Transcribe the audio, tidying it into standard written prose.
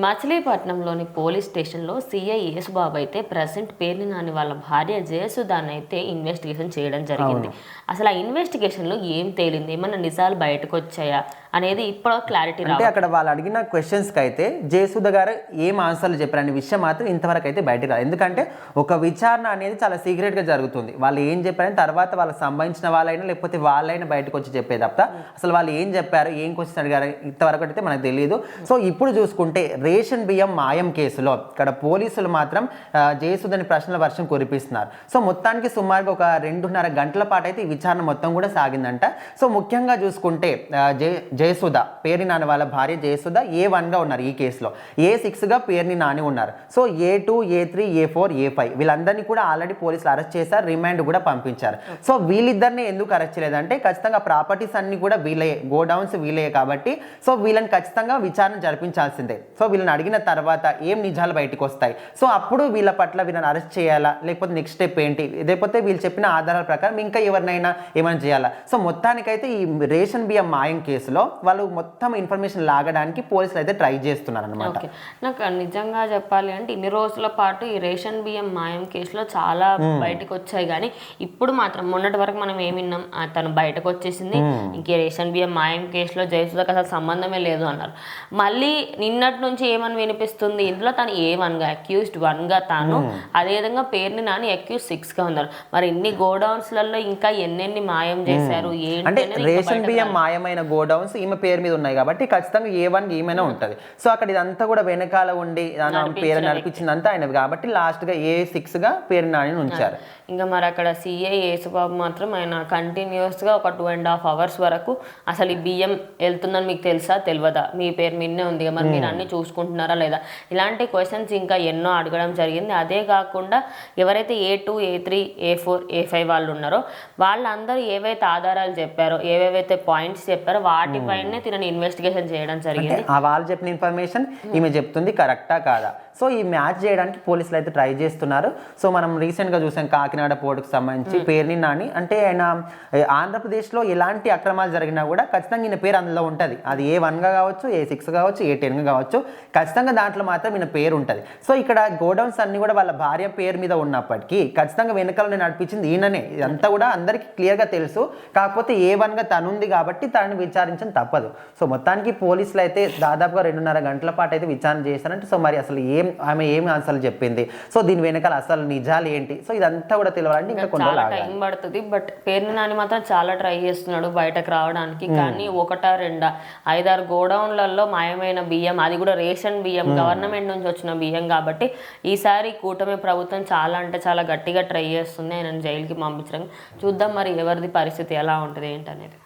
మచిలీపట్నంలోని police స్టేషన్లో CI Yesubabu అయితే present Perni Nani వాళ్ళ భార్య జయసుధాన్ని అయితే ఇన్వెస్టిగేషన్ చేయడం జరిగింది. అసలు ఆ ఇన్వెస్టిగేషన్లో ఏం తేలింది, ఏమన్నా నిజాలు బయటకు వచ్చాయా అనేది ఇప్పుడు క్లారిటీ అంటే అక్కడ వాళ్ళు అడిగిన క్వశ్చన్స్కి అయితే జయసుధ గారు ఏం ఆన్సర్లు చెప్పారనే విషయం మాత్రం ఇంతవరకు అయితే బయటకు రాదు. ఎందుకంటే ఒక విచారణ అనేది చాలా సీక్రెట్గా జరుగుతుంది. వాళ్ళు ఏం చెప్పారని తర్వాత వాళ్ళకి సంబంధించిన వాళ్ళైనా లేకపోతే వాళ్ళైనా బయటకు వచ్చి చెప్పే తప్ప అసలు వాళ్ళు ఏం చెప్పారు, ఏం క్వశ్చన్ అడిగారు ఇంతవరకు అయితే మనకు తెలియదు. సో ఇప్పుడు చూసుకుంటే రేషన్ బియ్యం మాయం కేసులో ఇక్కడ పోలీసులు మాత్రం జయసుధని ప్రశ్నల వర్షం కురిపిస్తున్నారు. సో మొత్తానికి సుమారుగా ఒక 2.5 గంటల పాటు అయితే ఈ విచారణ మొత్తం కూడా సాగిందంట. సో ముఖ్యంగా చూసుకుంటే జయసుధ పేర్ని నాని వాళ్ళ భార్య జయసుధ A1గా ఉన్నారు ఈ కేసులో, A6గా పేర్ని నాని ఉన్నారు. So A2, A3, A4, A5 వీళ్ళందరినీ కూడా ఆల్రెడీ పోలీసులు అరెస్ట్ చేశారు, రిమాండ్ కూడా పంపించారు. సో వీళ్ళిద్దరిని ఎందుకు అరెస్ట్ చేయలేదంటే ఖచ్చితంగా ప్రాపర్టీస్ అన్ని కూడా వీళ్ళే, గోడౌన్స్ వీళ్ళే కాబట్టి సో వీళ్ళని ఖచ్చితంగా విచారణ జరిపించాల్సిందే. సో వీళ్ళని అడిగిన తర్వాత ఏం నిజాలు బయటకు వస్తాయి, సో అప్పుడు వీళ్ళ పట్ల వీళ్ళని అరెస్ట్ చేయాలా లేకపోతే నెక్స్ట్ స్టెప్ ఏంటి, లేకపోతే వీళ్ళు చెప్పిన ఆధారాల ప్రకారం ఇంకా ఎవరినైనా ఏమైనా చేయాలా. సో మొత్తానికైతే ఈ రేషన్ బియ్యం మాయం కేసులో వాళ్ళు మొత్తం ఇన్ఫర్మేషన్ లాగడానికి పోలీసులు అయితే ట్రై చేస్తున్నారు అనమాట. నాకు నిజంగా చెప్పాలి అంటే ఇన్ని రోజుల పాటు ఈ రేషన్ బియ్యం మాయం కేసులో చాలా బయటకు వచ్చాయి, కానీ ఇప్పుడు మాత్రం మొన్నటి వరకు మనం ఏమి విన్నాం, తను బయటకు వచ్చేసింది, ఇంకే రేషన్ బియ్యం మాయం కేసులో జయసుధకు అసలు సంబంధమే లేదు అన్నారు. మళ్ళీ నిన్నటి నుంచి ఏమని వినిపిస్తుంది, ఇందులో తను A1గా అక్యూజ్డ్ 1గా తాను, అదేవిధంగా పేర్ని నాని అక్యూజ్ 6గా ఉన్నారు. మరి ఇన్ని గోడౌన్స్లలో ఇంకా ఎన్నెన్ని మాయం చేశారు అంటే రేషన్ బియ్యం మాయమైన గోడౌన్స్ ఈమె పేరు మీద ఉన్నాయి కాబట్టి ఖచ్చితంగా A1 ఏమైనా ఉంటుంది. సో అక్కడ ఇదంతా కూడా వెనకాల ఉండి పేరు నడిపించిందంతా ఆయనది కాబట్టి లాస్ట్గా A6గా పేరు నాని ఉంచారు. ఇంకా మరి అక్కడ సీఐ యేసుబాబు మాత్రం ఆయన కంటిన్యూస్గా ఒక 2.5 hours వరకు అసలు ఈ బియ్యం వెళ్తుందని మీకు తెలుసా తెలియదా, మీ పేరు మీదనే ఉంది మరి మీరు అన్ని చూసుకుంటున్నారా లేదా, ఇలాంటి క్వశ్చన్స్ ఇంకా ఎన్నో అడగడం జరిగింది. అదే కాకుండా ఎవరైతే A2, A3, A4, A5 వాళ్ళు ఉన్నారో వాళ్ళందరూ ఏవైతే ఆధారాలు చెప్పారో, ఏవేవైతే పాయింట్స్ చెప్పారో వాటిపైనే తినని ఇన్వెస్టిగేషన్ చేయడం జరిగింది. వాళ్ళు చెప్పిన ఇన్ఫర్మేషన్ ఈమె చెప్తుంది కరెక్టా కాదా, సో ఈ మ్యాచ్ చేయడానికి పోలీసులు అయితే ట్రై చేస్తున్నారు. సో మనం రీసెంట్గా చూసాం కాకినాడ పోర్టుకు సంబంధించి పేర్ని నాని అంటే ఆయన ఆంధ్రప్రదేశ్లో ఎలాంటి అక్రమాలు జరిగినా కూడా ఖచ్చితంగా ఈయన పేరు అందులో ఉంటుంది. అది A1గా కావచ్చు, A6 కావచ్చు, A10గా కావచ్చు, ఖచ్చితంగా దాంట్లో మాత్రం ఈయన పేరు ఉంటుంది. సో ఇక్కడ గోడౌన్స్ అన్ని కూడా వాళ్ళ భార్య పేరు మీద ఉన్నప్పటికీ ఖచ్చితంగా వెనకాల నడిపించింది ఈయననే, ఇదంతా కూడా అందరికీ క్లియర్గా తెలుసు. కాకపోతే A1గా తనుంది కాబట్టి తనని విచారించడం తప్పదు. సో మొత్తానికి పోలీసులు అయితే దాదాపుగా 2.5 గంటల పాటు అయితే విచారణ చేశారంటే సో మరి అసలు ఆమె ఏమి ఆన్సర్లు చెప్పింది, సో దీని వెనకాల అసలు నిజాలు ఏంటి, సో ఇదంతా కూడా తెలియాలంటే ఇంకా కొన్ని టైం పడుతుంది. బట్ పేర్ని నాని మాత్రం చాలా ట్రై చేస్తున్నాడు బయటకు రావడానికి, కానీ 1, 2, 5, 6 గోడౌన్లలో మాయమైన బియ్యం, అది కూడా రేషన్ బియ్యం, గవర్నమెంట్ నుంచి వచ్చిన బియ్యం కాబట్టి ఈసారి కూటమి ప్రభుత్వం చాలా అంటే చాలా గట్టిగా ట్రై చేస్తుంది ఆయనను జైలుకి పంపించడం. చూద్దాం మరి ఎవరిది పరిస్థితి ఎలా ఉంటుంది ఏంటనేది.